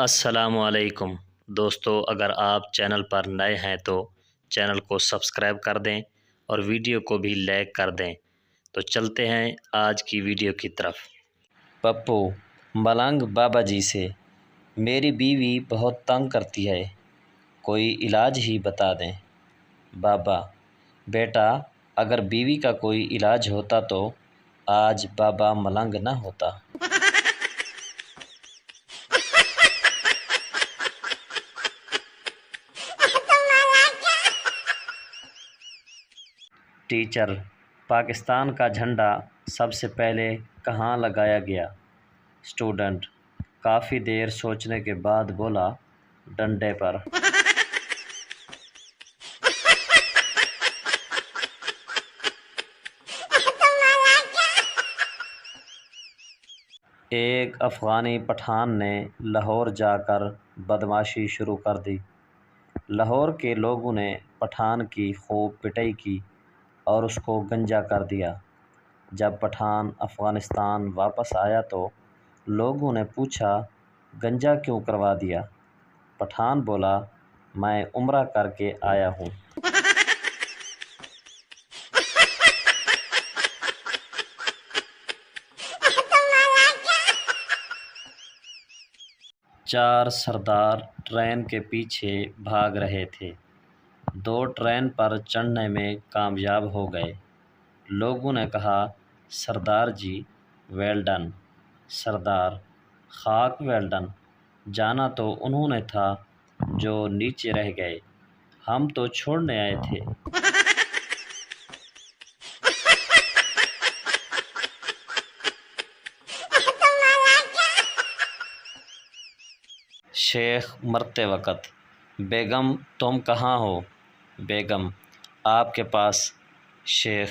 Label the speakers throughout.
Speaker 1: السلام علیکم دوستو، اگر آپ چینل پر نئے ہیں تو چینل کو سبسکرائب کر دیں اور ویڈیو کو بھی لائک کر دیں۔ تو چلتے ہیں آج کی ویڈیو کی طرف۔
Speaker 2: پپو ملنگ بابا جی سے، میری بیوی بہت تنگ کرتی ہے، کوئی علاج ہی بتا دیں۔ بابا: بیٹا، اگر بیوی کا کوئی علاج ہوتا تو آج بابا ملنگ نہ ہوتا۔ ٹیچر: پاکستان کا جھنڈا سب سے پہلے کہاں لگایا گیا؟ اسٹوڈنٹ کافی دیر سوچنے کے بعد بولا، ڈنڈے پر۔ ایک افغانی پٹھان نے لاہور جا کر بدمعاشی شروع کر دی۔ لاہور کے لوگوں نے پٹھان کی خوب پٹائی کی اور اس کو گنجا کر دیا۔ جب پٹھان افغانستان واپس آیا تو لوگوں نے پوچھا، گنجا کیوں کروا دیا؟ پٹھان بولا، میں عمرہ کر کے آیا ہوں۔ چار سردار ٹرین کے پیچھے بھاگ رہے تھے۔ دو ٹرین پر چڑھنے میں کامیاب ہو گئے۔ لوگوں نے کہا، سردار جی ویل ڈن۔ سردار: خاک ویل ڈن، جانا تو انہوں نے تھا جو نیچے رہ گئے، ہم تو چھوڑنے آئے تھے۔ شیخ مرتے وقت: بیگم تم کہاں ہو؟ بیگم: آپ کے پاس۔ شیخ: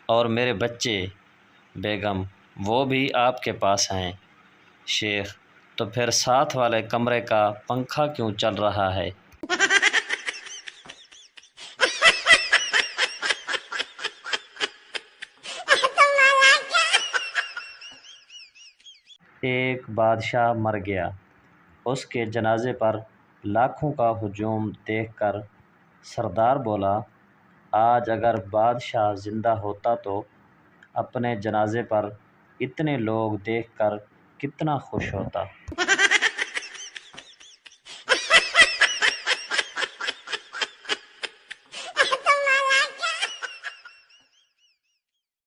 Speaker 2: اور میرے بچے؟ بیگم: وہ بھی آپ کے پاس ہیں۔ شیخ: تو پھر ساتھ والے کمرے کا پنکھا کیوں چل رہا ہے؟ ایک بادشاہ مر گیا، اس کے جنازے پر لاکھوں کا ہجوم دیکھ کر سردار بولا، آج اگر بادشاہ زندہ ہوتا تو اپنے جنازے پر اتنے لوگ دیکھ کر کتنا خوش ہوتا۔